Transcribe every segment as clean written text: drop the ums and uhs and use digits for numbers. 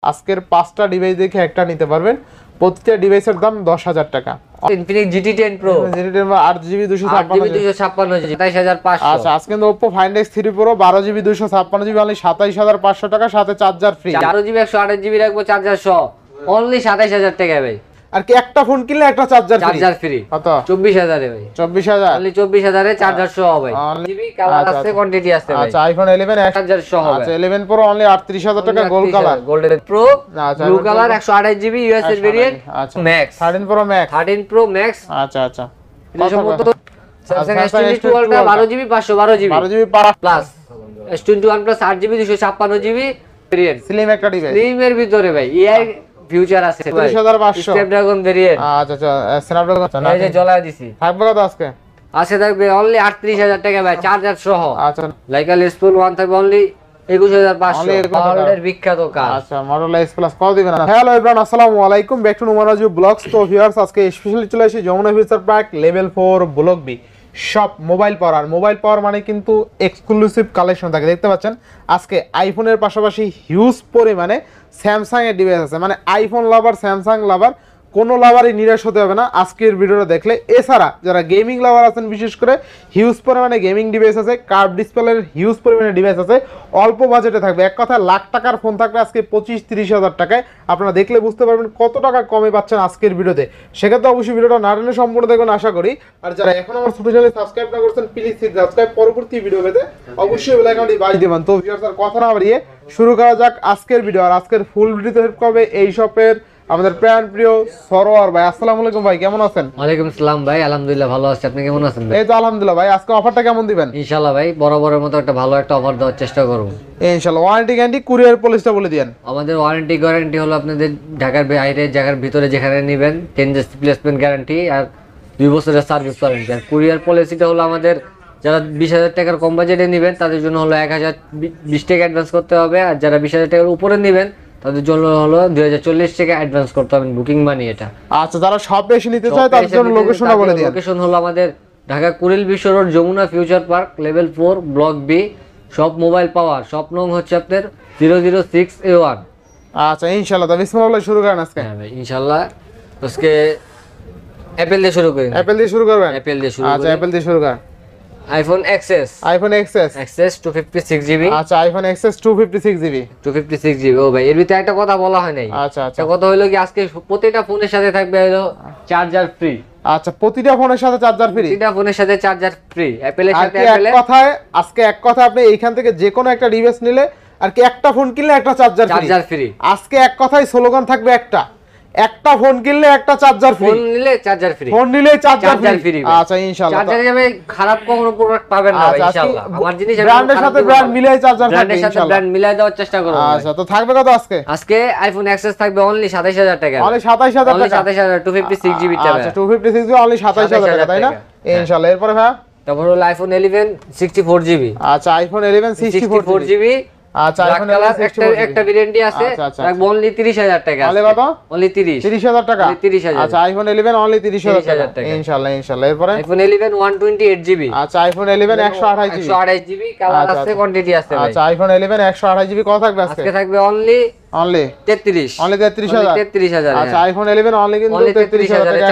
আজকের 5টা ডিভাইস দেখে একটা নিতে পারবেন। প্রতিটা ডিভাইসের দাম 10,000 টাকা। Infinix GT10 Pro 8GB 256GB 27500। আচ্ছা আজকে কিন্তু Oppo Find X3 Pro 12GB 256GB only 27500 টাকা, সাথে চার্জার ফ্রি। 4GB 128GB রাখবো চার্জার সহ অনলি 27000 টাকা ভাই। আর কি একটা ফোন কিনলে একটা চার্জার ফ্রি কত? 24000 এ ভাই। 24000 অনলি 24000 এ চার্জার সহ ভাই। জিবি কালার আছে, কোয়ান্টিটি আছে ভাই। আচ্ছা iPhone 11 চার্জার সহ ভাই। আচ্ছা 11 Pro অনলি 38000 টাকা gold colour. Golden pro blue colour 128GB USS variant max 13 Pro Max 13 Pro Max। আচ্ছা আচ্ছা সম্ভবত Samsung S22 Ultra 12GB 512GB 12GB plus S21 Plus 8GB 256GB variant. Slim একটা device, slim এর ভিতরে ভাই AI future আছে 30500 Snapdragon variant. আচ্ছা আচ্ছা স্ন্যাপড্রাগন এই যে জ্বলা দিছি। থাকবে কত আজকে? আছে থাকবে অনলি 38000 টাকা ভাই চার্জার সহ। আচ্ছা লাইকা লেসপুল 1 থাকবে অনলি 21500 এর বিখ্যাত কাজ। আচ্ছা মডেল S প্লাস কত দিবেন? হ্যালো এভরিওয়ান, আসসালামু আলাইকুম, ব্যাক টু নুমারাজু ব্লগস। তো ভিউয়ার্স আজকে স্পেশালি চলে এসেছি Jamuna future park level 4 block B সব মোবাইল পাওয়ার। আর মোবাইল পাওয়ার মানে কিন্তু এক্সক্লুসিভ কালেকশন থাকে, দেখতে পাচ্ছেন আজকে আইফোনের পাশাপাশি হিউজ পরিমাণে স্যামসাং এর ডিভাইস আছে। মানে আইফোন লাভার, স্যামসাং লাভার, কোনো লাভারই নিরাশ হতে হবে না আজকের ভিডিওটা দেখলে। এছাড়া যারা গেমিং লাভার আছেন, বিশেষ করে হিউজ পরিমাণে গেমিং ডিভাইস আছে, কার্ভ ডিসপ্লের হিউজ পরিমাণে ডিভাইস আছে, অল্প বাজেটে থাকবে। এক কথায় লাখ টাকার ফোন থাকবে আজকে 25-30 হাজার টাকায়। আপনারা দেখলে বুঝতে পারবেন কত টাকা কমে পাচ্ছেন আজকের ভিডিওতে। সেক্ষেত্রে অবশ্যই ভিডিওটা না টেনে সম্পূর্ণ দেখবেন আশা করি। আর যারা এখন আমার ছোট চ্যানেল সাবস্ক্রাইব না করছেন, প্লিজ সাবস্ক্রাইব, পরবর্তী ভিডিও পেতে অবশ্যই বেল আইকনটি বাজিয়ে দিবেন। তো ভিউয়ার্স আর কথা না বাড়িয়ে শুরু করা যাক আজকের ভিডিও। আর আজকের ফুল ভিডিওতে হেল্প করবে এই শপের আমাদের প্রাণ প্রিয় সরোয়ার ভাই। আসসালামু আলাইকুম ভাই, কেমন আছেন? ওয়ালাইকুম আসসালাম ভাই, আলহামদুলিল্লাহ ভালো আছি। আপনি কেমন আছেন ভাই? এই তো আলহামদুলিল্লাহ ভাই। আজকে অফারটা কেমন দিবেন? ইনশাআল্লাহ ভাই বরাবরের মতো একটা ভালো একটা অফার দেওয়ার চেষ্টা করব ইনশাআল্লাহ। ওয়ারেন্টি গ্যারান্টি কুরিয়ার পলিসিটা বলে দেন। আমাদের ওয়ারেন্টি গ্যারান্টি হলো আপনাদের ঢাকার বাইরে, জায়গার ভিতরে যেখানে নেবেন 10 ডেজ রিপ্লেসমেন্ট গ্যারান্টি আর 2 বছরের সার্ভিস ওয়ারেন্টি। আর কুরিয়ার পলিসিটা হলো আমাদের যারা 20000 টাকার কম বাজেটে নেবেন তাদের জন্য হলো 1020 টাকা অ্যাডভান্স করতে হবে। আর যারা 20000 টাকার উপরে নেবেন তাদের জন্য হলো 2040 টাকা অ্যাডভান্স করতে হবে বুকিং মানি এটা। আচ্ছা যারা শপে এসে নিতে চায় তাদের জন্য লোকেশনটা বলে দিন। লোকেশন হলো আমাদের Dhaka Kuril Bishwa road, Jamuna future park, level 4 block B, shop mobile power. Shop নং হচ্ছে আপনার 006A1। আচ্ছা ইনশাআল্লাহ তো বিসমিল্লাহ শুরু করেন আজকে। হ্যাঁ ভাই ইনশাআল্লাহ আজকে অ্যাপল দিয়ে শুরু করি। অ্যাপল দিয়ে শুরু করবেন? অ্যাপল দিয়ে শুরু। আচ্ছা অ্যাপল দিয়ে শুরু করেন। IPhone XS। IPhone XS 256GB। আচ্ছা আইফোন XS 256GB 256GB। ও ভাই এর ভিতরে একটা কথা বলা হয় নাই। আচ্ছা আচ্ছা কথা হলো কি আজকে প্রতিটা ফোনের সাথে থাকবে হলো চার্জার ফ্রি। আচ্ছা প্রতিটা ফোনের সাথে চার্জার ফ্রি? প্রতিটা ফোনের সাথে চার্জার ফ্রি অ্যাপলের সাথে। এক কথায় আজকে এক কথায় আপনি এইখান থেকে যে কোনো একটা ডিভাইস নিলে আর কি একটা ফোন কিনলে একটা চার্জার ফ্রি। আজকে এক কথায় স্লোগান থাকবে একটা ফোন কিনলে একটা চার্জার ফ্রি, ফোন নিলে চার্জার ফ্রি, ফোন নিলে চার্জার ফ্রি। আচ্ছা ইনশাআল্লাহ চার্জারে যাবে খারাপ কোনো প্রোডাক্ট পাবেন না ভাই ইনশাআল্লাহ। আমার জিনিস ব্র্যান্ডের সাথে ব্র্যান্ড মিলাই চার্জার থাকবে ব্র্যান্ডের সাথে ব্র্যান্ড মিলাই দেওয়ার চেষ্টা করব। আচ্ছা তো থাকবে কত আজকে? আজকে আইফোন XS থাকবে অনলি 27000 টাকা। অনলি 27000 টাকা? 27000 256GB টাকা। আচ্ছা 256GB অনলি 27000 টাকা তাই না? ইনশাআল্লাহ। এরপরে ভাই তারপর হলো আইফোন 11 64GB। আচ্ছা আইফোন 11 64GB। আচ্ছা আইফোন 11 একটা ভেরিয়েন্টই আছে, রাখবো অনলি 30000 টাকা। অনলি কত? অনলি 30000 টাকা। 30000। আচ্ছা আইফোন 11 অনলি 30000 টাকা। ইনশাআল্লাহ ইনশাআল্লাহ। এরপরে আইফোন 11 128GB। আচ্ছা আইফোন 11 128GB কালার আছে, কোয়ান্টিটি আছে ভাই। আচ্ছা আইফোন 11 128GB কত থাকবে আজকে? আজকে থাকবে অনলি 33 অনলি 33000। আচ্ছা আইফোন 11 অনলি কিন্তু 33000 টাকা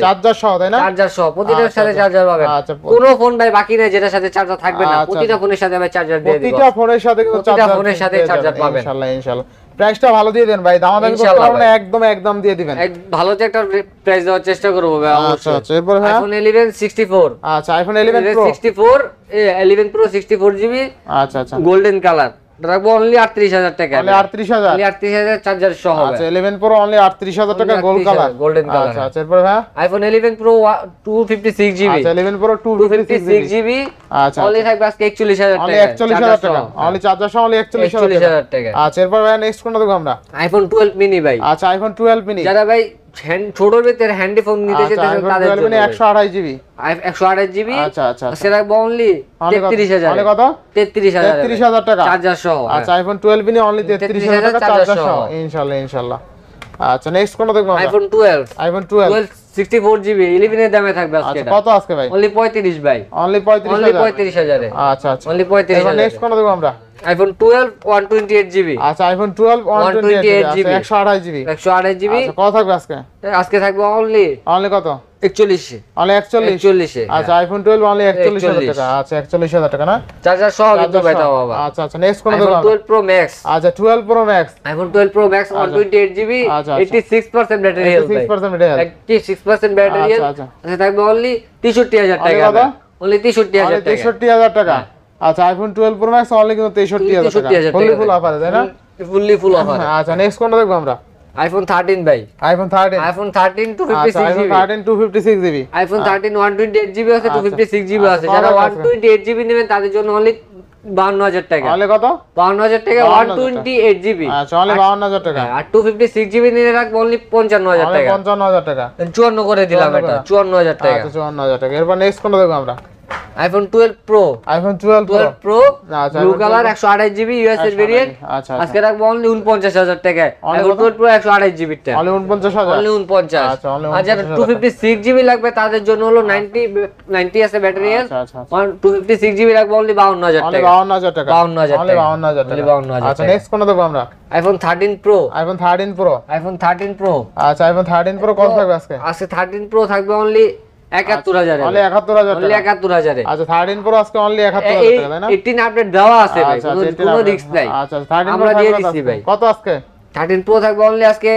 চার্জার সহ তাই না? চার্জার সহ প্রতিটার সাথে চার্জার পাবেন। আচ্ছা কোনো ফোন ভাই বাকি নেই যেটার সাথে চার্জার থাকবে না। প্রতিটা ফোনের সাথে ভাই চার্জার দিয়ে দিব। প্রতিটা ফোনের সাথে কিন্তু চার্জার পাবেন ইনশাআল্লাহ ইনশাআল্লাহ। প্রাইসটা ভালো দিয়ে দেন ভাই, দামাদামি করতে পারবেন না, একদম দিয়ে দিবেন। ভালো যে একটা প্রাইস দেওয়ার চেষ্টা করব ভাই অবশ্যই। আচ্ছা আচ্ছা। এরপর হ্যাঁ আইফোন 11 64। আচ্ছা আইফোন 11 Pro 64 11 Pro 64GB। আচ্ছা আচ্ছা গোল্ডেন কালার রাখবো অনলি 38000 টাকা। অনলি 38000 চার্জার সহ। আচ্ছা 11 Pro অনলি 38000 টাকা গোল্ড কালার, গোল্ডেন কালার। আচ্ছা আচ্ছা। এরপর ভাই আইফোন 11 Pro 256GB। আচ্ছা 11 Pro 256GB। আচ্ছা অনলি থাকবে আজকে 41000 টাকা। অনলি 41000 টাকা অনলি চার্জার সহ অনলি 41000 টাকা। আচ্ছা এরপর ভাই নেক্সট কোনটা দেখব আমরা? আইফোন 12 মিনি ভাই। আচ্ছা আইফোন 12 মিনি যারা ভাই ছোটর ভিতরে হ্যান্ডি ফোন নিতে চাইতেছেন তাদের জন্য 128GB। 128GB। আচ্ছা আচ্ছা সেটা রাখবো অনলি 33000। অনলি কত? 33000 টাকা চার্জার সহ। আচ্ছা আইফোন 12 মিনি অনলি 33000 টাকা চার্জার সহ। ইনশাআল্লাহ ইনশাআল্লাহ। আচ্ছা নেক্সট কোনটা দেখব আমরা? আইফোন 12 64GB 11 এর দামে থাকবে আজকে। আচ্ছা কত আজকে ভাই? অনলি 35 ভাই। অনলি 35000 এ। আচ্ছা আচ্ছা। অনলি 35,000। নেক্সট কোনটা দেখব আমরা? IPhone 12 128GB। আচ্ছা আইফোন 12 128GB 128GB 128GB। আচ্ছা কত থাকবে আজকে? আজকে থাকবে অনলি কত? 41 অনলি 41। আচ্ছা আইফোন 12 অনলি 41000 টাকা। আচ্ছা 41000 টাকা না? চার্জার সহ কিন্তু ভাই তাও বাবা। আচ্ছা আচ্ছা নেক্সট কোন দেব? IPhone 12 Pro Max। আচ্ছা 12 Pro Max, iPhone 12 Pro Max 128GB 86% battery health. 86% battery health, 86% battery health. আচ্ছা আচ্ছা থাকবে অনলি 63000 টাকা। অনলি 63000 টাকা। 63000 টাকা। আচ্ছা আইফোন 12 Pro Max অনলি কিন্তু 63000 টাকা। ফুললি ফুল অফার তাই না? Fully full offer. আচ্ছা নেক্সট কোনটা দেখব আমরা? আইফোন 13 ভাই। IPhone 13 256GB। IPhone 13 256GB। IPhone 13 128GB আছে, 256GB আছে। যারা 128GB নেবেন তাদের জন্য অনলি 52000 টাকা। অনলি কত? 52000 টাকা 128GB। আচ্ছা অনলি 52000 টাকা। আর 256GB নিলে রাখবো অনলি 55000 টাকা। 55000 টাকা। 54 করে দিলাম এটা 54000 টাকা। আচ্ছা 54000 টাকা। এরপর নেক্সট কোনটা দেখব আমরা? IPhone 12 Pro। আইফোন 12 Pro আচ্ছা ব্লু কালার 128GB ইউএস এর ভেরিয়েন্ট। আচ্ছা আজকে রাখবো অনলি 49000 টাকা। আইফোন 12 Pro 128GB টা অনলি 49000। অনলি 49। আচ্ছা অনলি আর যারা 256GB লাগবে তাদের জন্য হলো 90 আছে ব্যাটারি হেলথ। আচ্ছা 256GB রাখবো অনলি 52000 অনলি টাকা। 52000 টাকা। 52000 অনলি টাকা। 52000 টাকা। অনলি 52000 আচ্ছা নেক্সট কোনটা দেখব আমরা? IPhone 13 Pro। IPhone 13 Pro। IPhone 13 Pro। আচ্ছা আইফোন 13 Pro কত থাকবে আজকে? আজকে 13 Pro থাকবে অনলি 71000 এ। অনলি 71000 অনলি টাকা। 71000 এ। আচ্ছা 13 Pro আজকে অনলি 71000 টাকা তাই না? 18 আপডেট দেওয়া আছে ভাই, আচ্ছা, কোনো রিস্ক নাই। আচ্ছা 13 Pro আমরা দিয়ে দিচ্ছি ভাই। কত আজকে? 13 Pro থাকবে অনলি আজকে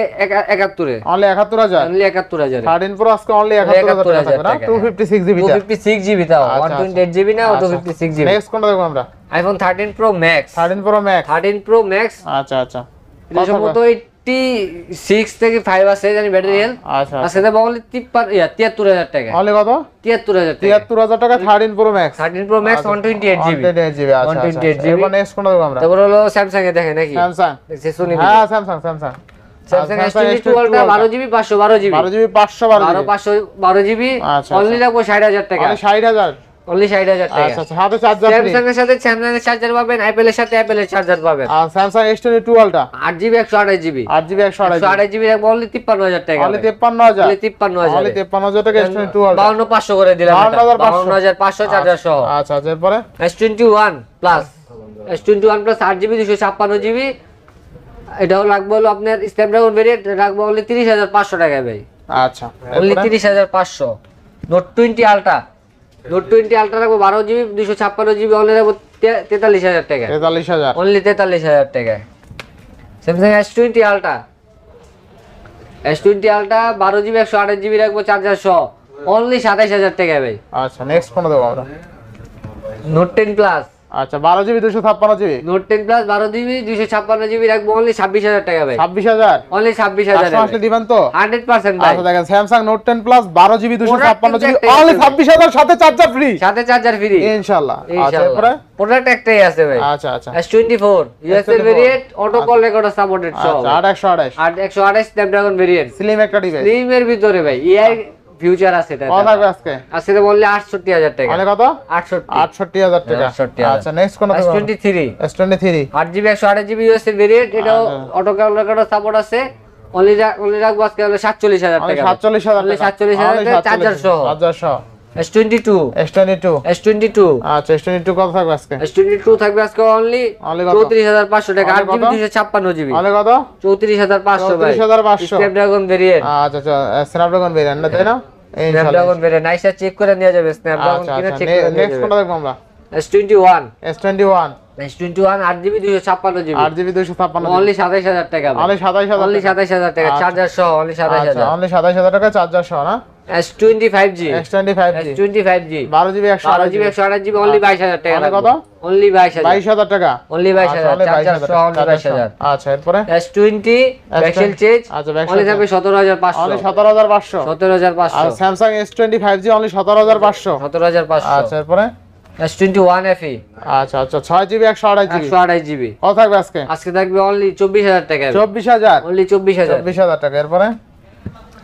71 এ। অনলি 71000। অনলি 71000 এ। 13 Pro আজকে অনলি 71000 টাকা থাকবে না? 256GB টা। 256GB তাও 128GB না 256GB। নেক্সট কোনটা দেখব আমরা? IPhone 13 Pro Max। 13 Pro Max। 13 Pro Max আচ্ছা আচ্ছা এটা সম্ভবত 86 থেকে 5 আছে জানি ব্যাটারি হেলথ। আচ্ছা আজকে দেব অনলি 73000 টাকা। অনলি কত? 73000 টাকা। 73000 টাকা 13 Pro Max। 13 Pro Max 128GB। 128GB আচ্ছা 128GB। এরপর নেক্সট কোনটা দেখব আমরা? তারপর হলো স্যামসাং এ দেখেন নাকি? স্যামসাং। দেখছি সোনি। হ্যাঁ Samsung Samsung S22 Ultra 12GB 512GB 12GB 512GB 512GB আচ্ছা, অনলি রাখবো 60000 টাকা। অনলি 60000। অনলি 60000 টাকা। আচ্ছা আচ্ছা হাতে চার্জার ফ্রি। স্যামসাং এর সাথে স্যামসাং এর চার্জার পাবেন, অ্যাপল এর সাথে অ্যাপল এর চার্জার পাবেন। আর Samsung S22 Ultra 8GB 128GB 8GB 128GB 128GB রাখবো অনলি 53000 টাকা। অনলি 53000। অনলি 53000 অনলি 53000 টাকা S22 Ultra 52500 করে দিলাম। 52500 চার্জার সহ। আচ্ছা আচ্ছা এরপরে S21 প্লাস 8GB 256GB এটাও রাখবো হলো আপনার স্ন্যাপড্রাগন ভেরিয়েন্ট রাখবো অনলি 30500 টাকা ভাই। আচ্ছা অনলি 30500। নোট 20 আলট্রা রাখবো 12GB 256GB অনলি রাখবো 43000 টাকা। 43000। অনলি 43000 টাকা। Samsung S20 ultra 12GB 128GB রাখবো চার্জার সহ অনলি 27000 টাকা ভাই। আচ্ছা নেক্সট কোন দেব আমরা? নোট 10 প্লাস আচ্ছা 12GB 256GB note 10 plus 12GB 256GB রাখবো অনলি 26000 টাকা ভাই। 26000। অনলি 26000 টাকা আসলে দিবেন তো? 100% ভাই। আচ্ছা দেখেন Samsung note 10 plus 12GB 256GB only 26000 সাথে চার্জার ফ্রি। সাথে চার্জার ফ্রি ইনশাআল্লাহ। আচ্ছা এরপরে প্রোডাক্ট একটাই আছে ভাই। আচ্ছা আচ্ছা S24 ইউএস এর variant auto call recorder supported সব। আচ্ছা 8128 8128 স্ন্যাপড্রাগন ভেরিয়েন্ট স্লিম একটা ডিভাইস। স্লিম এর ভিতরে ভাই এআই ফিউচার আছে এটা। কত থাকবে আজকে? আজকে তো বললে 68000 টাকা। মানে কত? 68000 টাকা। 68000 আচ্ছা নেক্সট কোন দেব? S23 S23 8GB 128GB US এর ভেরিয়েন্ট এটাও অটো কল রেকর্ডার সাপোর্ট আছে। অনলি রাখবো আজকে হলো 47000 টাকা। 47000 অনলি টাকা। 47000 টাকা চার্জার সহ। S22 S22 আচ্ছা S22 কত থাকবে আজকে? S22 থাকবে আজকে অনলি 34500 টাকা। 8GB 256GB অনলি কত? 34500 ভাই। 34500 স্ন্যাপড্রাগন ভেরিয়েন্ট। আচ্ছা আচ্ছা স্ন্যাপড্রাগন ভেরিয়েন্ট না তাই না? স্ন্যাপড্রাগন ভেরিয়েন্ট নাইসা চেক করে নেওয়া যাবে। স্ন্যাপড্রাগন কিনা চেক করে নেওয়া নেক্সট যাবে। কোনটা দেখব আমরা? S21 8GB 256GB 8GB 256 only 27000 টাকা ভাই। অনলি 27000 অনলি 27000 টাকা চার্জার সহ অনলি 27000। আচ্ছা অনলি 27000 টাকা চার্জার সহ না? S25G 12GB 128GB অনলি 22000 টাকা। অনলি কত? অনলি 22000 22000 টাকা। অনলি 22000 চার্জার সহ অনলি 22000। আচ্ছা এরপরে S20 ব্যাকসেল চেঞ্জ আচ্ছা ব্যাকসেল অনলি থাকবে 17500 অনলি 17500 আর 17500। Samsung S25G only 17500 17500। আচ্ছা এরপরে S21 FE আচ্ছা আচ্ছা 6GB 128GB 128GB কত থাকবে আজকে? আজকে থাকবে অনলি 24000 টাকা। 24000 অনলি 24000 টাকা। এরপরে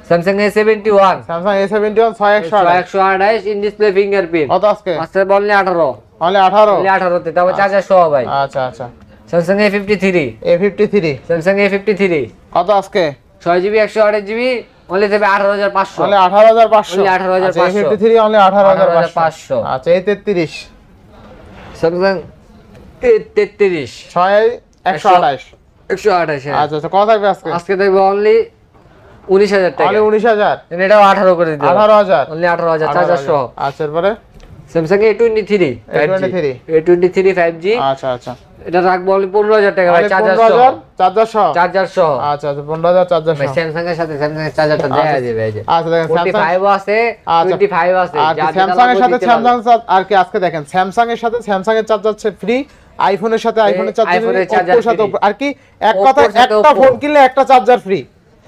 Samsung A71 Samsung A71 128 in display fingerprint কত আজকে? আজকে অনলি 18 অনলি 18 অনলি 18 তে তারপর চার্জার সহ ভাই। আচ্ছা আচ্ছা স্যামসাং A53 স্যামসাং A53 কত আজকে? 6GB 128GB অনলি দেবে 18500 অনলি 18500 অনলি 18500 A53 অনলি 18500 18500 আচ্ছা A33 স্যামসাং 33 6128 128। আচ্ছা আচ্ছা, কত থাকবে আজকে? আজকে দেখবো অনলি 19000 টাকা। অনলি 19000, এটাও 18 করে দিও। 18000, অনলি 18000 চার্জার সহ। আচ্ছা এরপরে স্যামসাং A23 A23 5G। আচ্ছা আচ্ছা, এটা রাখবো অনলি 15000 টাকা ভাই, চার্জার সহ। 15000 চার্জার সহ, চার্জার সহ। আচ্ছা আচ্ছা, 15000 চার্জার ভাই সহ। স্যামসাং এর সাথে স্যামসাং এর চার্জারটা দেয়া দিবে এই যে। আচ্ছা দেখেন, 45 আছে, আচ্ছা, 25 আছে। আর স্যামসাং এর সাথে স্যামসাং আর কি আজকে দেখেন, স্যামসাং এর সাথে স্যামসাং এর চার্জার ফ্রি, আইফোনের সাথে আইফোনের চার্জার, আইফোনের চার্জার Oppo-র সাথে free। Oppo, আর কি এক কথা Oppo-র সাথে একটা Oppo। ফোন কিনলে একটা চার্জার ফ্রি।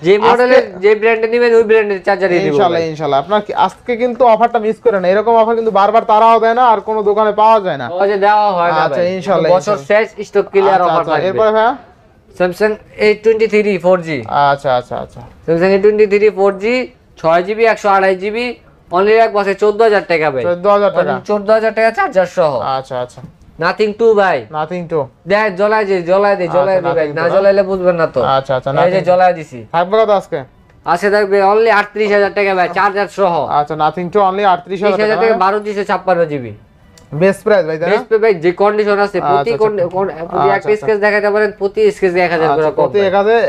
যে মডেলের যে ব্র্যান্ডে নেবেন ওই ব্র্যান্ডের চার্জারই দিব। ইনশাআল্লাহ ইনশাআল্লাহ, আপনার আজকে কিন্তু অফারটা মিস করেন না, এরকম অফার কিন্তু বারবার তারাও দেয় না আর কোনো দোকানে পাওয়া যায় না। ওই যে দেওয়া হয় না আচ্ছা, ভাই। ইনশাআল্লাহ, বছর শেষ স্টক ক্লিয়ার আচ্ছা, অফার আচ্ছা, পাবেন। এরপরে ভাইয়া স্যামসাং A23 4G। আচ্ছা আচ্ছা আচ্ছা, Samsung A23 4G 6GB 128GB only এক বছরে 14000 টাকা ভাই। 14000 টাকা, 14000 টাকা চার্জার সহ। আচ্ছা আচ্ছা, নাথিং 2 ভাই। নাথিং টু, দেখ জ্বলাই দে ভাই, Nothing না two, জ্বলাইলে বুঝবেন না তো। আচ্ছা আচ্ছা, এই যে জ্বলাই দিছি। থাকবে কত আজকে? আছে থাকবে অনলি 38000 টাকা ভাই, চার্জার সহ। আচ্ছা, নাথিং টু অনলি 38000 30000 টাকা, টাকা 1256GB। বেস্ট প্রাইস ভাই, তাই না? বেস্ট পে ভাই, যে কন্ডিশন আছে প্রতি আচ্ছা, প্রতি একটা স্কেচ দেখাতে পারেন, প্রতি স্কেচ 1000 করে কম। প্রতি 1000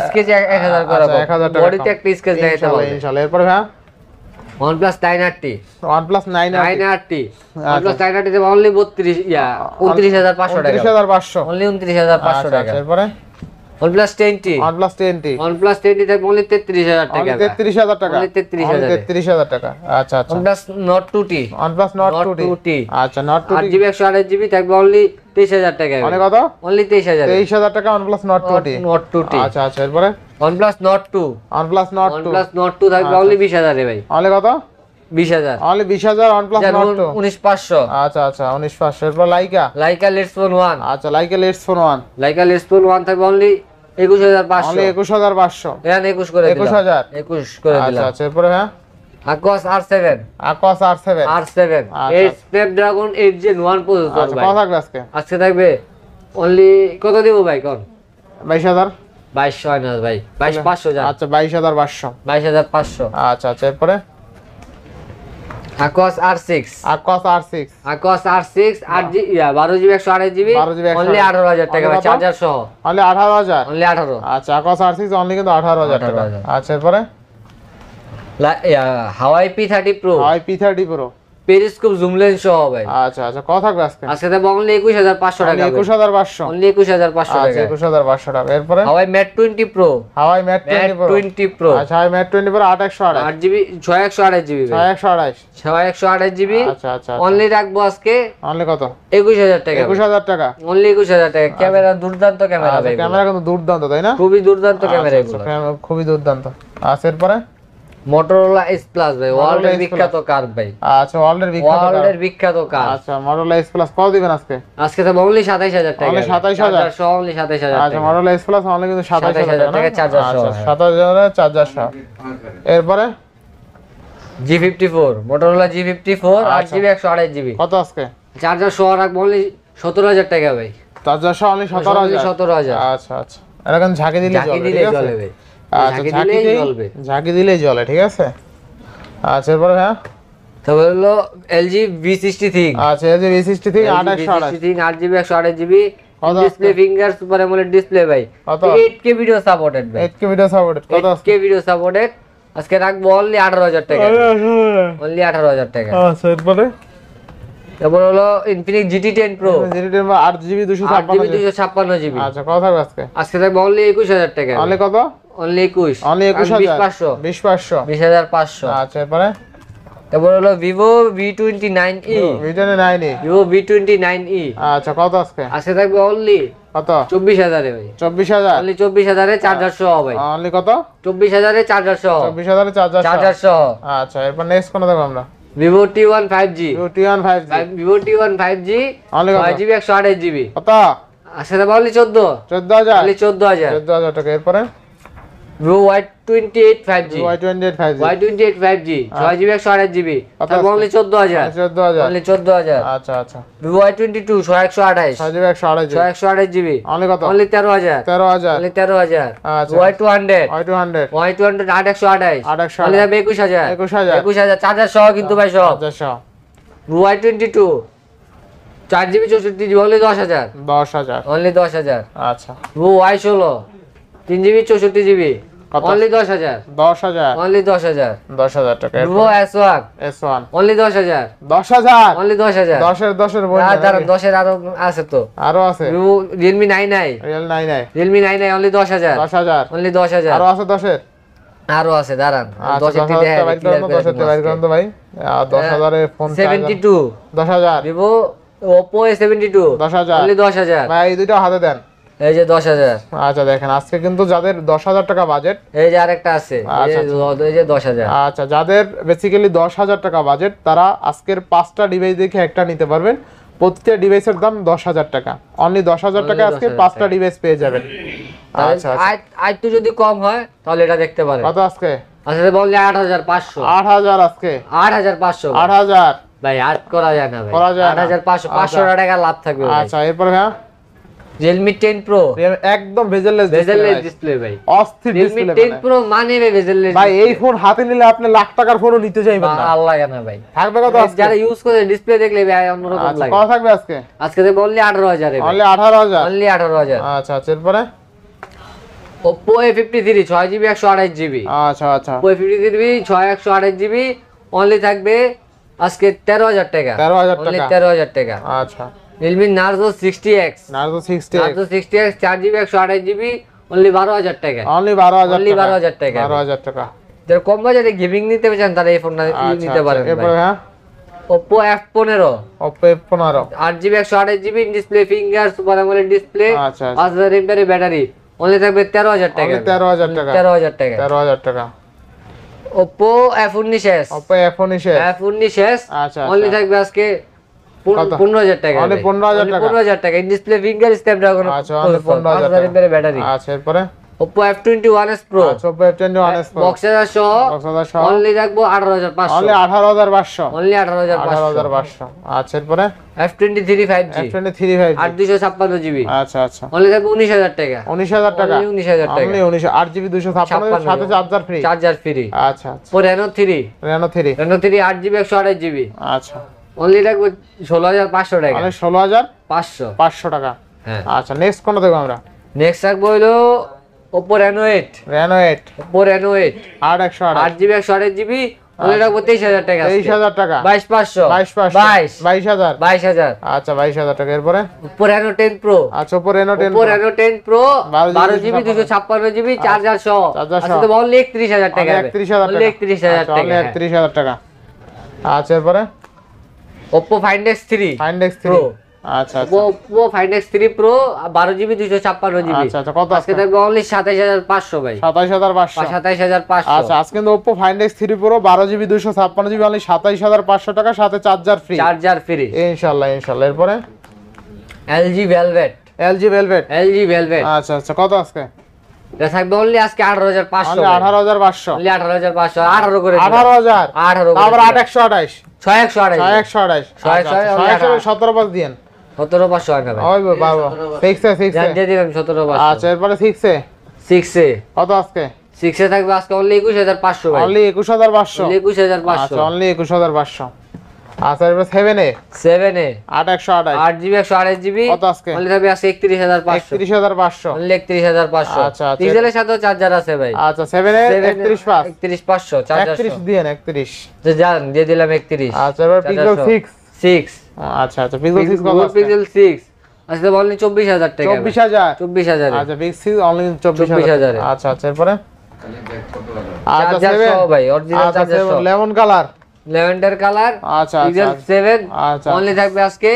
স্কেচ 1000 করে আচ্ছা, 1000 কম। টাকা বডিতে একটা স্কেচ দেখাতে ইনশাআল্লাহ পারবেন। ইনশাআল্লাহ, এরপরে ভাইয়া OnePlus 9RT। OnePlus 9RT, OnePlus 9RT তে অনলি 29500 টাকা। 29500, অনলি 29500 আচ্ছা টাকা। আচ্ছা, এরপরে OnePlus 10T। OnePlus 10T OnePlus 10T তে অনলি 33000 টাকা। 33000 টাকা, Only 33,000 33000 টাকা, আচ্ছা আচ্ছা। OnePlus Nord 2T। OnePlus Nord 2T, আচ্ছা Nord 2T 8GB 128GB থাকবে অনলি 23000 টাকা। মানে কত? অনলি 23000। 23000 টাকা OnePlus Nord 2T, Nord 2T। আচ্ছা আচ্ছা, এরপরে OnePlus Nord 2। OnePlus Nord 2, OnePlus Nord 2 থাকবে অনলি 20000 এ ভাই। অনলি কত? 20000। Only 20000 OnePlus Nord 2, 19500। আচ্ছা আচ্ছা, 19500, এরপর লাইকা, লাইকা Let's Phone 1। আচ্ছা Laika let's phone 1, Laika Let's Phone 1 থাকবে অনলি 21500। অনলি 21500, এখানে 21 করে দিলাম। 21000, 21 করে আচ্ছা দিলাম। আচ্ছা, এরপরে হ্যাঁ Aquos R7। Aquos R7, R7 আচ্ছা। এই Snapdragon 8 Gen 1 প্রসেসর আচ্ছা, ভাই। কত থাকবে আজকে? আজকে থাকবে অনলি কত দিব ভাই কোন? 22000, 2200 হয় না ভাই, 22500 যান। আচ্ছা 22500, 22500। আচ্ছা আচ্ছা, এরপরে Aquos R6। Aquos R6, Aquos R6 8GB 12GB 128GB 12GB only 18000 টাকা ভাই, কত? চার্জার সহ। Only 18000, only 18। আচ্ছা Aquos R6 অনলি কিন্তু 18000 টাকা, 18,000 আচ্ছা এরপরে Huawei P30 Pro Huawei P30 Pro, periscope zoom lens সহ ভাই। আচ্ছা আচ্ছা, কত থাকবে আজকে? আজকে থাকবে অনলি 21500 টাকা। 21500, অনলি 21500 আচ্ছা টাকা। 21500 টাকা, এরপরে Huawei Mate 20 Pro। Huawei Mate 20 Pro, 20 Pro আচ্ছা Huawei Mate 20 Pro 8128, 8GB 6128GB ভাই। 6128, 6128GB আচ্ছা আচ্ছা, অনলি রাখবো আজকে অনলি কত? 21000 টাকা। 21000 টাকা, অনলি 21000 টাকা। ক্যামেরা দুর্দান্ত ক্যামেরা আচ্ছা ভাই, ক্যামেরা কিন্তু দুর্দান্ত, তাই না? খুবই দুর্দান্ত ক্যামেরা আচ্ছা, এগুলো। ক্যামেরা খুবই দুর্দান্ত, আচ্ছা এরপরে Motorola S Plus ভাই, ওয়ার্ল্ডের S Plus, বিখ্যাত কার ভাই, আচ্ছা ওয়ার্ল্ডের বিখ্যাত ওয়ার্ল্ডের বিখ্যাত কার। আচ্ছা Motorola S Plus কত দিবেন আজকে? আজকে তো অনলি 27000 টাকা। Only 27,000? চার্জার সহ অনলি 27000 আচ্ছা টাকা। Motorola S Plus অনলি কিন্তু 27000 টাকা, 27,000 চার্জার সহ, আচ্ছা হ্যাঁ। 27000 চার্জার সহ, এরপরে G54 Motorola G54 আচ্ছা। 8GB 128GB কত আজকে? চার্জার সহ রাখবো অনলি 17000 টাকা ভাই। চার্জার সহ অনলি 17000, 17000। আচ্ছা আচ্ছা, এটা কিন্তু ঝাঁকি দিলে ঝাঁকি জ্বলে, দিলে ঠিক আছে? জ্বলে ভাই, আচ্ছা ঝাঁকি ঝাঁকি দিলেই দিলেই জ্বলবে। ঝাঁকি দিলেই জ্বলে, ঠিক আছে, আচ্ছা এরপরে হ্যাঁ তারপর হলো LG V60 Think। আচ্ছা এই যে V60 থেকে 2828, V60 Think 8GB 128GB কত ডিসপ্লে আজকে? ফিঙ্গার সুপার অ্যামোলেড ডিসপ্লে ভাই, কত? 8K ভিডিও সাপোর্টেড ভাই, 8K ভিডিও সাপোর্টেড, কত আজকে? 8K video supported. আজকে রাখবো অনলি 18000 টাকা। অনলি 18000 টাকা। আচ্ছা এরপরে তারপর হলো Infinix GT10 Pro GT 8GB 8GB 256, 256GB আচ্ছা কত থাকবে আজকে? আজকে থাকবে অনলি 21000 টাকা। অনলি কত? অনলি 21। অনলি 21500, 20500 20500, 20500। আচ্ছা এরপরে তারপর হলো Vivo V29e ভিডিওনে নাইনি, Vivo V29e আচ্ছা কত আজকে? আজকে থাকবে অনলি কত? 24000 এ ভাই। 24000, অনলি 24000 এ চার্জার সহ ভাই। অনলি কত? 24000 এ চার্জার সহ। 24000 এর চার্জার সহ। আচ্ছা এরপর নেক্সট কোন দেখো আমরা? Vivo T1 5G T1 5G, Vivo T1 5G only কত? 6GB 128GB কত? আজকে থাকবে অনলি 14। 14000, অনলি 14000। 14000 টাকা, এরপরে Vivo Y28 5G Y28 5G, Y28 5G 6GB 128GB কত থাকবে আছে? অনলি 14000। 14000, অনলি 14000। আচ্ছা আচ্ছা, Vivo Y22 128 6GB 128, 128GB only কত? অনলি 13000। 13000, অনলি 13000। আচ্ছা। Y200 Y200, Y200 8128 828, অনলি থাকবে 21000। 21000, 21000 চার্জার সহ কিন্তু ভাই সব। চার্জার সহ, Y22 4GB 64GB only 10,000 10,000 only 10,000। আচ্ছা Vivo Y16 3GB 64GB only 10,000 10,000 only 10,000। 10,000 টাকা। Vivo S1 S1 only 10,000 10,000 only 10,000। 10 বই আর দাঁড়ান 10 আরো আছে তো। আরো আছে Vivo Realme 9i real 9i Realme 9i only 10,000 10,000 only 10,000। আরো আছে 10 এর। আরো আছে দাঁড়ান আচ্ছা 10 টি 10,000 বাইর করুন, 10 তে বাইর করুন তো ভাই। 10,000 এর phone 72 10,000 Vivo Oppo A72 10,000 only 10,000। ভাই এই দুইটা হাতে দেন। এই যে 10,000। আচ্ছা দেখেন আজকে কিন্তু যাদের 10,000 টাকা বাজেট, এই যে আরেকটা আছে এই যে 10,000। আচ্ছা যাদের বেসিক্যালি 10,000 টাকা বাজেট তারা আজকের 5টা ডিভাইস দেখে একটা নিতে পারবেন। প্রতিটা ডিভাইসের দাম 10,000 টাকা। অনলি 10,000 টাকা আজকে 5টা ডিভাইস পেয়ে যাবেন। আচ্ছা আর একটু যদি কম হয় তাহলে এটা দেখতে পারেন। কত আজকে? আচ্ছা বললে 8,500 8,000 আজকে 8,500 8,000 ভাই আট করা যায় না ভাই। করা যায় না। 8,500 500 টাকা লাভ থাকবে ভাই। আচ্ছা এরপর হ্যাঁ Realme 10 Pro একদম ভেজেললেস বেজেলেস ডিসপ্লে ভাই। অস্থির Realme ডিসপ্লে 10 Pro মানে বেজেলেস ভাই। এই ফোন হাতে নিলে আপনি লাখ টাকার ফোনও নিতে চাইবেন না। আল্লাহ জানা ভাই। থাকবে কত আজকে? যারা ইউজ করে ডিসপ্লে দেখলে ভাই অন্যরকম আচ্ছা লাগে। কত থাকবে আজকে? আজকে তো বললি 18,000 এ ভাই। Only 18,000 only 18,000। আচ্ছা আচ্ছা এরপরে Oppo A53 6GB 128GB আচ্ছা আচ্ছা Oppo A53 128GB অনলি থাকবে আজকে 13,000 টাকা। 13,000 অনলি টাকা। 13,000 টাকা। আচ্ছা Realme Narzo 60X Narzo 60 Narzo 60X 4GB 128GB only 12,000 টাকা। অনলি 12,000 অনলি 12,000 টাকা। 12,000 টাকা। যারা কম বাজেটে গেমিং নিতে চান তারা এই ফোনটা নিতে পারেন ভাই। এরপরে হ্যাঁ Oppo F15 Oppo F15 8GB 128GB display finger super AMOLED display আচ্ছা 5000 mAh ব্যাটারি অনলি থাকবে 13,000 টাকা। অনলি 13,000 টাকা। 13,000 টাকা। 13,000 টাকা। Oppo F19s Oppo F19 F19s আচ্ছা অনলি থাকবে আজকে কত? 15,000 টাকা। Only 15,000 টাকা। 15,000 টাকা ডিসপ্লে ফিঙ্গার স্ন্যাপড্রাগন আচ্ছা অনলি 15,000 5000 mAh ব্যাটারি। আচ্ছা এরপরে Oppo F21s Pro আচ্ছা Oppo F21s Pro box charger সহ 10,000 সহ অনলি থাকবো 18,500 অনলি 18,500 অনলি 18,500 18,500 আচ্ছা এরপরে F23 5G F23 5G 8,256GB আচ্ছা আচ্ছা অনলি থাকবে 19,000 টাকা। 19,000 টাকা। Only 19,000 টাকা। অনলি 19 8GB 256 সাথে চার্জার ফ্রি। Charger free. আচ্ছা আচ্ছা Reno 3 Reno 3 Reno 3 8GB 128GB আচ্ছা অনলি থাকবে 16,500 টাকা। মানে 16,500 500 টাকা। হ্যাঁ। আচ্ছা নেক্সট কোনটা দেখব আমরা? নেক্সট থাকবে হলো Oppo Reno 8 Reno 8 Oppo Reno 8 8,128 8GB 128GB only রাখবো 23,000 টাকা। 23,000 টাকা। 22,500 22,000 22,000 আচ্ছা 22,000 টাকা। এরপরে Oppo Reno 10 Pro আচ্ছা Oppo Reno 10 Oppo Reno 10 Pro 12GB 12GB 256GB charger সহ চার্জার সহ। আজকে তো অনলি 31,000 টাকা। 31,000 টাকা। অনলি 31,000 আচ্ছা, টাকা। অনলি 31,000 টাকা। আচ্ছা এরপরে Oppo Find X3 Find X3 Pro আচ্ছা আচ্ছা Oppo Find X3 Pro 12GB 256GB আচ্ছা আচ্ছা কত আজকে থাকবে অনলি 27,500 ভাই। 27,500 27,500 আচ্ছা আজকে কিন্তু Oppo Find X3 Pro 12GB 256GB only 27,500 টাকা সাথে চার্জার ফ্রি। চার্জার ফ্রি ইনশাআল্লাহ ইনশাআল্লাহ। এরপরে LG Velvet LG Velvet আচ্ছা আচ্ছা কত আজকে? এটা থাকবে অনলি আজকে 18,500 অনলি 18,500 অনলি 18,500 18 করে 18,000 18 করে আবার 8,128 6,128 6,128 17 পাস দিয়েন 17,500 টাকা ভাই। ওই বাবা 6 জান দিয়ে দিলাম 17,500 আচ্ছা এরপরে 6 6 এ কত আজকে? 6 এ থাকবে আজকে অনলি 21,500 ভাই। অনলি 21,500 অনলি 21,500 আচ্ছা অনলি 21,500 আচ্ছা এরপরে 7 এ 7 এ 8,128 8GB 128GB কত আজকে? অনলি থাকবে আজকে 31,500 31,500 অনলি 31,500 আচ্ছা, আচ্ছা। ডিজেলের সাথে চার্জার আছে ভাই। আচ্ছা 7 এ 31,500 31,500 চার্জার 31 দিয়েন 31 যে জান দিয়ে দিলাম 31 আচ্ছা এবার Pixel 6 6 আচ্ছা আচ্ছা Pixel 6 কত আছে? Pixel 6 আজকে অনলি 24,000 টাকা 24,000 24,000 আচ্ছা Pixel অনলি 24,000 24,000 আচ্ছা আচ্ছা এরপরে আচ্ছা চার্জার 7 সহ ভাই অরিজিনাল আচ্ছা চার্জার সহ লেমন কালার ল্যাভেন্ডার কালার আচ্ছা Pixel আচ্ছা 7 আচ্ছা অনলি থাকবে আজকে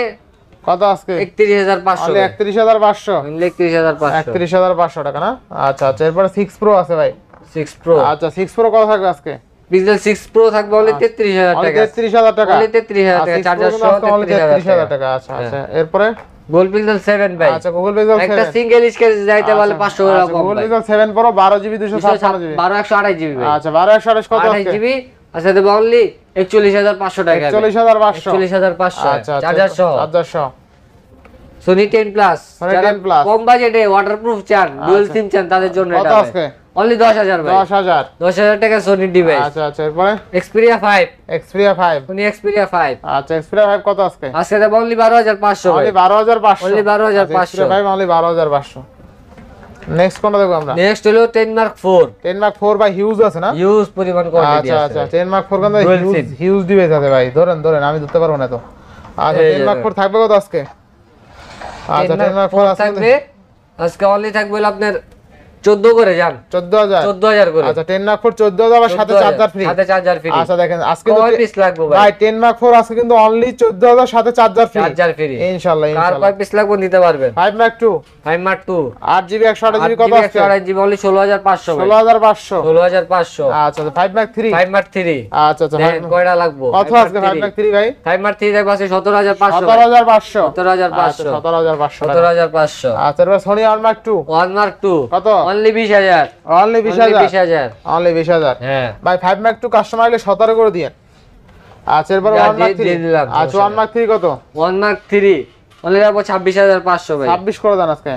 কত আজকে? 31,500 অনলি 31,500 অনলি 31,500 31,500 টাকা না? আচ্ছা আচ্ছা এরপরে 6 Pro আছে ভাই 6 Pro আচ্ছা 6 Pro কত থাকবে আজকে? Pixel 6 Pro থাকবে অনলি 33,000 অনলি টাকা 33,000 টাকা অনলি 33,000 টাকা চার্জার সহ অনলি 33,000 টাকা আচ্ছা আচ্ছা এরপরে গোল্ড Pixel 7 ভাই আচ্ছা Google Pixel 7 একটা সিঙ্গেল স্ক্র্যাচ যাইতে বলে 500 টাকা কম Google ভাই Pixel 7 Pro 12GB 256GB 12,128GB ভাই আচ্ছা 12,128 কত আজকে? 28GB আচ্ছা দেব অনলি 41,500 টাকা 41,500 41,500 আচ্ছা চার্জার সহ চার্জার সহ Sony 10 Plus Sony যারা 10 Plus কম বাজেটে ওয়াটারপ্রুফ চান ডুয়াল সিম চান তাদের জন্য কত এটা আজকে? অনলি 10000 ভাই 10000 10000 টাকা Sony ডিভাইস। আচ্ছা আচ্ছা এরপরে Xperia 5 Xperia 5 Sony Xperia 5 আচ্ছা Xperia 5 কত আজকে? আজকে দেব অনলি 12500 ভাই অনলি 12500 Only 12,500 আচ্ছা, Xperia 5 অনলি 12500 নেক্সট কোনটা দেখব আমরা? নেক্সট হলো 10 Mark 4 10 Mark 4 ভাই হিউজ আছে না? ইউজ পরিমাণ কোয়ান্টিটি আচ্ছা আছে আচ্ছা 10 Mark 4 কিন্তু Dual huge SIM। Huge device আছে ভাই ধরেন আমি ধরতে পারবো না তো। আচ্ছা এই 10 যে Mark 4 থাকবে কত আজকে? আচ্ছা 10 Mark 4 আজকে থাকবে আজকে অনলি থাকবে হলো আপনার 14 করে যান 14000 14000 করে আচ্ছা 10 Mark 4 14000 আর সাথে 14,000 চার্জার ফ্রি। সাথে চার্জার ফ্রি আচ্ছা দেখেন আজকে কয় পিস লাগবে ভাই ভাই 10 Mark 4 আজকে কিন্তু অনলি 14000 সাথে চার্জার ফ্রি। চার্জার ফ্রি ইনশাআল্লাহ কার ইনশাআল্লাহ কয় পিস লাগবে নিতে পারবেন। 5 Mark 2 5 Mark 2 8GB 128GB কত আজকে? 128GB অনলি 16500 ভাই 16500 16500 আচ্ছা 5 Mark 3 5 Mark 3 আচ্ছা আচ্ছা দেখেন কয়টা লাগবে কত আজকে 5 Mark 3 ভাই? 5 Mark 3 দেখবা আছে 17500 17500 17500 17500 17500 আচ্ছা এবার Sony 1 Mark 2 1 Mark 2 কত? অনলি 20000 অনলি 20000 অনলি 20000 হ্যাঁ ভাই 5 Mark 2 কাস্টমার হলে 17 করে দিয়েন। আচ্ছা এরপর যা 1 Mark 3 দিয়ে দিলাম, আচ্ছা 1 Mark 3 কত? 1 Mark 3 অনলি রাখবো 26500 ভাই 26 করে দেন আজকে।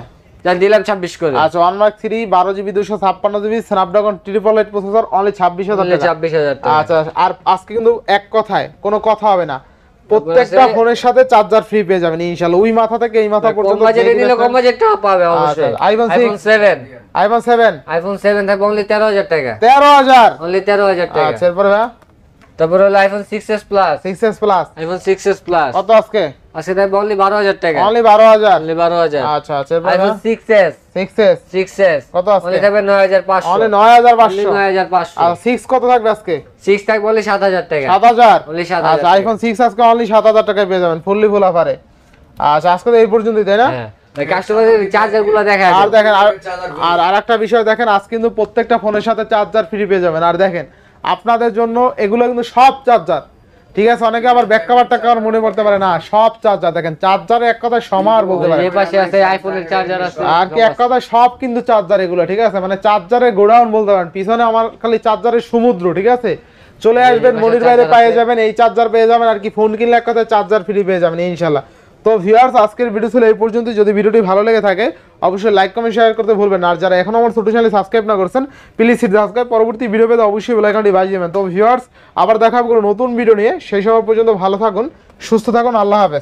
যা দিলাম 26 করে আচ্ছা 1 Mark 3 12GB 256GB Snapdragon 888 processor only 26000 only টাকা। 26000 টাকা আচ্ছা আর আজকে কিন্তু এক কথায় কোনো কথা হবে না প্রত্যেকটা ফোনের সাথে চার্জার ফ্রি পেয়ে যাবেন ইনশাআল্লাহ ওই মাথা থেকে এই মাথা কম পর্যন্ত বাজেটে নিলে কম বাজেটটা পাবে অবশ্যই। আচ্ছা, iPhone 7 iPhone 7 iPhone 7 থাকবে অনলি 13000 টাকা 13000 অনলি 13000 টাকা আচ্ছা এরপরে ভাই তারপর হলো iPhone 6s Plus 6s plus iPhone 6s Plus কত আজকে? আজকে থাকবে অনলি 12000 টাকা অনলি 12000 অনলি 12000 আচ্ছা আচ্ছা এরপরে iPhone 6s 6s কত কত আজকে? অনলি থাকবে 9500 অনলি অনলি 9500 9500 আর 6 কত থাকবে আজকে? 6 থাকবে অনলি 7000 টাকা 7000 অনলি 7000 আচ্ছা আইফোন 6 আজকে অনলি 7000 টাকায় পেয়ে যাবেন ফুল অফারে। আচ্ছা আজকে তো এই পর্যন্তই তাই না? হ্যাঁ ভাই কাস্টমারদের চার্জারগুলো দেখায় আর দেখেন আর আরেকটা বিষয় দেখেন আজ কিন্তু প্রত্যেকটা ফোনের সাথে চার্জার ফ্রি পেয়ে যাবেন। আর দেখেন আপনাদের জন্য এগুলো কিন্তু সব চার্জার ঠিক আছে অনেকে আবার ব্যাক কভার টাকা মনে করতে পারে না সব চার্জার দেখেন চার্জারে এক কথায় সমার বলতে পারে এই পাশে আছে আইফোনের চার্জার আছে আর কি এক কথায় সব কিন্তু চার্জার এগুলো ঠিক আছে মানে চার্জারের গোডাউন বলতে পারেন পিছনে আমার খালি চার্জারের সমুদ্র ঠিক আছে চলে আসবেন মনির বাইরে পেয়ে যাবেন এই চার্জার পেয়ে যাবেন আর কি ফোন কিনলে এক কথায় চার্জার ফ্রি পেয়ে যাবেন ইনশাআল্লাহ। তো ভিউয়ার্স আজকের ভিডিও ছিল এই পর্যন্ত যদি ভিডিওটি ভালো লেগে থাকে অবশ্যই লাইক কমেন্ট শেয়ার করতে ভুলবেন না আর যারা এখনো আমার ছোট চ্যানেল সাবস্ক্রাইব না করেছেন প্লিজ সাবস্ক্রাইব পরবর্তী ভিডিও পেতে অবশ্যই বেল আইকনটি বাজিয়ে দেবেন। তো ভিউয়ার্স আবার দেখা হবে কোনো নতুন ভিডিও নিয়ে সেই সময় পর্যন্ত ভালো থাকুন সুস্থ থাকুন আল্লাহ হাফেজ।